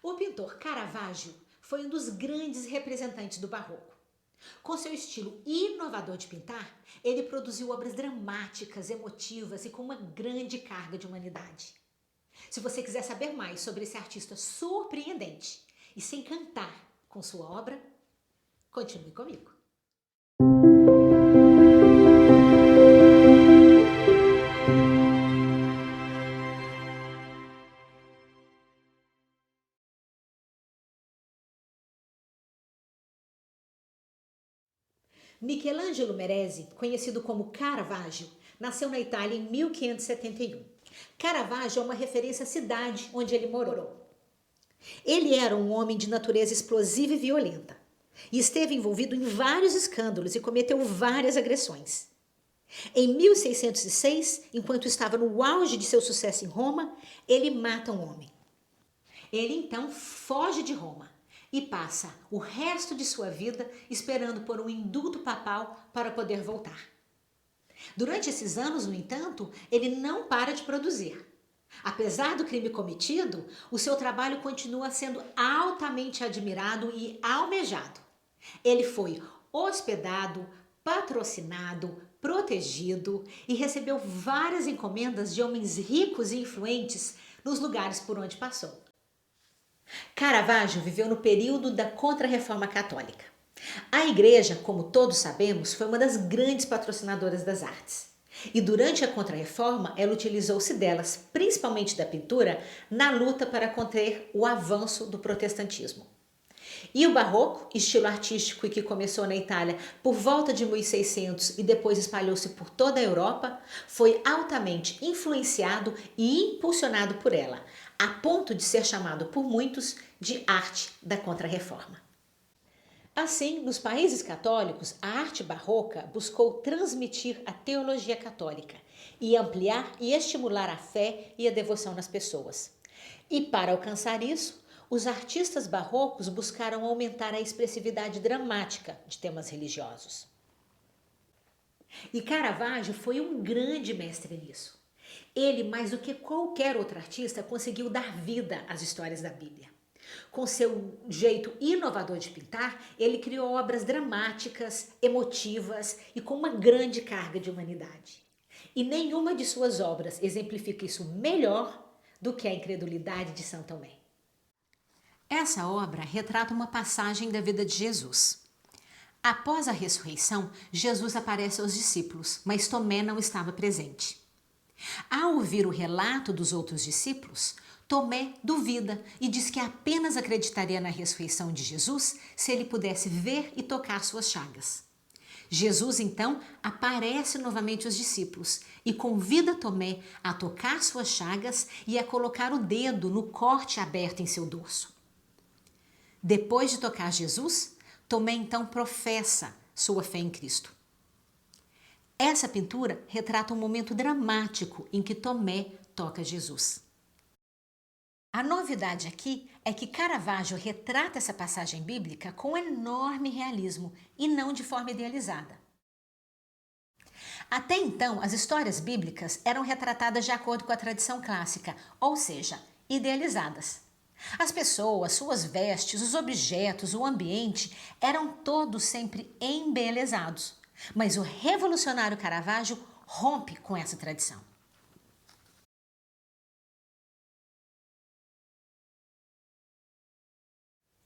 O pintor Caravaggio foi um dos grandes representantes do Barroco. Com seu estilo inovador de pintar, ele produziu obras dramáticas, emotivas e com uma grande carga de humanidade. Se você quiser saber mais sobre esse artista surpreendente e se encantar com sua obra, continue comigo. Michelangelo Meresi, conhecido como Caravaggio, nasceu na Itália em 1571. Caravaggio é uma referência à cidade onde ele morou. Ele era um homem de natureza explosiva e violenta e esteve envolvido em vários escândalos e cometeu várias agressões. Em 1606, enquanto estava no auge de seu sucesso em Roma, ele mata um homem. Ele então foge de Roma e passa o resto de sua vida esperando por um indulto papal para poder voltar. Durante esses anos, no entanto, ele não para de produzir. Apesar do crime cometido, o seu trabalho continua sendo altamente admirado e almejado. Ele foi hospedado, patrocinado, protegido e recebeu várias encomendas de homens ricos e influentes nos lugares por onde passou. Caravaggio viveu no período da Contra-Reforma Católica. A igreja, como todos sabemos, foi uma das grandes patrocinadoras das artes. E durante a Contra-Reforma, ela utilizou-se delas, principalmente da pintura, na luta para conter o avanço do protestantismo. E o Barroco, estilo artístico que começou na Itália por volta de 1600 e depois espalhou-se por toda a Europa, foi altamente influenciado e impulsionado por ela, a ponto de ser chamado por muitos de arte da Contra-Reforma. Assim, nos países católicos, a arte barroca buscou transmitir a teologia católica e ampliar e estimular a fé e a devoção nas pessoas. E para alcançar isso, os artistas barrocos buscaram aumentar a expressividade dramática de temas religiosos. E Caravaggio foi um grande mestre nisso. Ele, mais do que qualquer outro artista, conseguiu dar vida às histórias da Bíblia. Com seu jeito inovador de pintar, ele criou obras dramáticas, emotivas e com uma grande carga de humanidade. E nenhuma de suas obras exemplifica isso melhor do que a incredulidade de São Tomé. Essa obra retrata uma passagem da vida de Jesus. Após a ressurreição, Jesus aparece aos discípulos, mas Tomé não estava presente. Ao ouvir o relato dos outros discípulos, Tomé duvida e diz que apenas acreditaria na ressurreição de Jesus se ele pudesse ver e tocar suas chagas. Jesus então aparece novamente aos discípulos e convida Tomé a tocar suas chagas e a colocar o dedo no corte aberto em seu dorso. Depois de tocar Jesus, Tomé então professa sua fé em Cristo. Essa pintura retrata um momento dramático em que Tomé toca Jesus. A novidade aqui é que Caravaggio retrata essa passagem bíblica com enorme realismo e não de forma idealizada. Até então, as histórias bíblicas eram retratadas de acordo com a tradição clássica, ou seja, idealizadas. As pessoas, suas vestes, os objetos, o ambiente eram todos sempre embelezados. Mas o revolucionário Caravaggio rompe com essa tradição.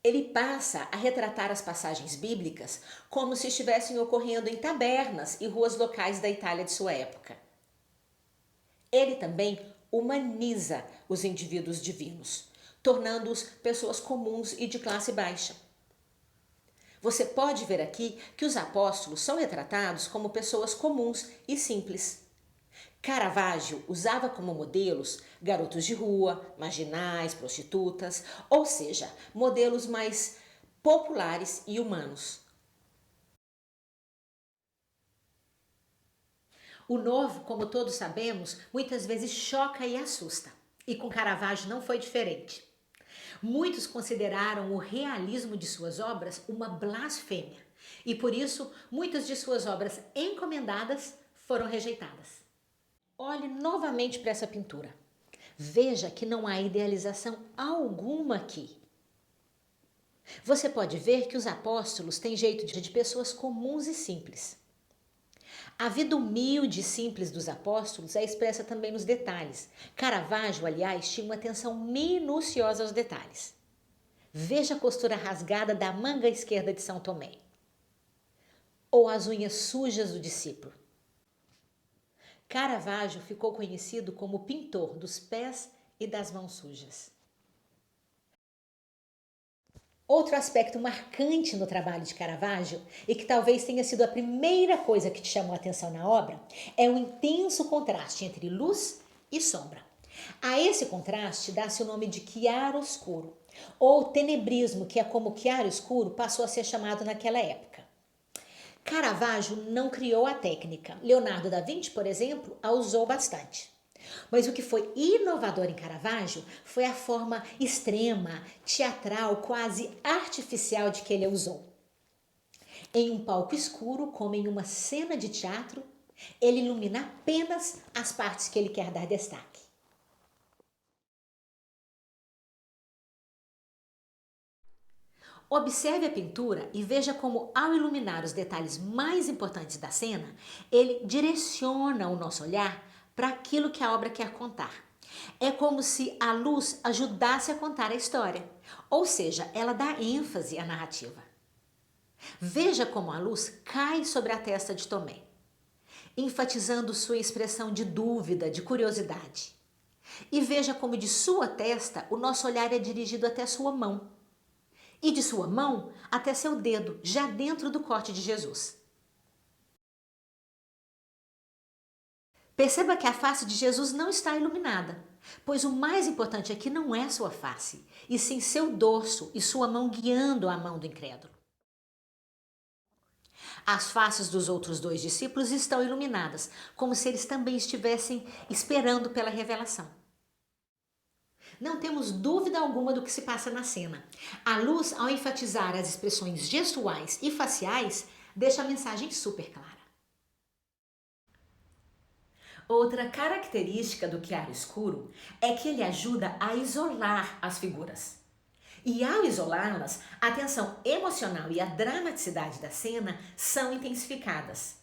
Ele passa a retratar as passagens bíblicas como se estivessem ocorrendo em tabernas e ruas locais da Itália de sua época. Ele também humaniza os indivíduos divinos, tornando-os pessoas comuns e de classe baixa. Você pode ver aqui que os apóstolos são retratados como pessoas comuns e simples. Caravaggio usava como modelos garotos de rua, marginais, prostitutas, ou seja, modelos mais populares e humanos. O novo, como todos sabemos, muitas vezes choca e assusta. E com Caravaggio não foi diferente. Muitos consideraram o realismo de suas obras uma blasfêmia. E por isso, muitas de suas obras encomendadas foram rejeitadas. Olhe novamente para essa pintura. Veja que não há idealização alguma aqui. Você pode ver que os apóstolos têm jeito de pessoas comuns e simples. A vida humilde e simples dos apóstolos é expressa também nos detalhes. Caravaggio, aliás, tinha uma atenção minuciosa aos detalhes. Veja a costura rasgada da manga esquerda de São Tomé. Ou as unhas sujas do discípulo. Caravaggio ficou conhecido como o pintor dos pés e das mãos sujas. Outro aspecto marcante no trabalho de Caravaggio, e que talvez tenha sido a primeira coisa que te chamou a atenção na obra, é o intenso contraste entre luz e sombra. A esse contraste dá-se o nome de chiaro-escuro, ou tenebrismo, que é como chiaro-escuro passou a ser chamado naquela época. Caravaggio não criou a técnica. Leonardo da Vinci, por exemplo, a usou bastante. Mas o que foi inovador em Caravaggio foi a forma extrema, teatral, quase artificial de que ele a usou. Em um palco escuro, como em uma cena de teatro, ele ilumina apenas as partes que ele quer dar destaque. Observe a pintura e veja como, ao iluminar os detalhes mais importantes da cena, ele direciona o nosso olhar para aquilo que a obra quer contar. É como se a luz ajudasse a contar a história, ou seja, ela dá ênfase à narrativa. Veja como a luz cai sobre a testa de Tomé, enfatizando sua expressão de dúvida, de curiosidade. E veja como de sua testa o nosso olhar é dirigido até sua mão. E de sua mão até seu dedo, já dentro do corte de Jesus. Perceba que a face de Jesus não está iluminada, pois o mais importante aqui não é sua face, e sim seu dorso e sua mão guiando a mão do incrédulo. As faces dos outros dois discípulos estão iluminadas, como se eles também estivessem esperando pela revelação. Não temos dúvida alguma do que se passa na cena. A luz, ao enfatizar as expressões gestuais e faciais, deixa a mensagem super clara. Outra característica do chiaro-escuro é que ele ajuda a isolar as figuras. E ao isolá-las, a tensão emocional e a dramaticidade da cena são intensificadas.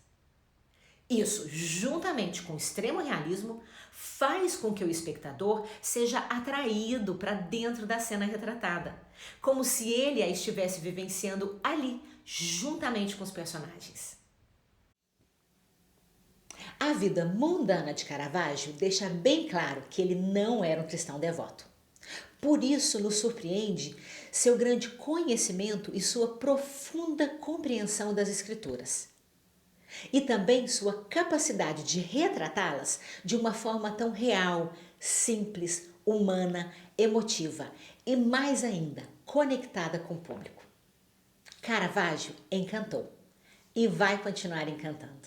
Isso, juntamente com o extremo realismo, faz com que o espectador seja atraído para dentro da cena retratada, como se ele a estivesse vivenciando ali, juntamente com os personagens. A vida mundana de Caravaggio deixa bem claro que ele não era um cristão devoto. Por isso nos surpreende seu grande conhecimento e sua profunda compreensão das Escrituras. E também sua capacidade de retratá-las de uma forma tão real, simples, humana, emotiva e, mais ainda, conectada com o público. Caravaggio encantou e vai continuar encantando.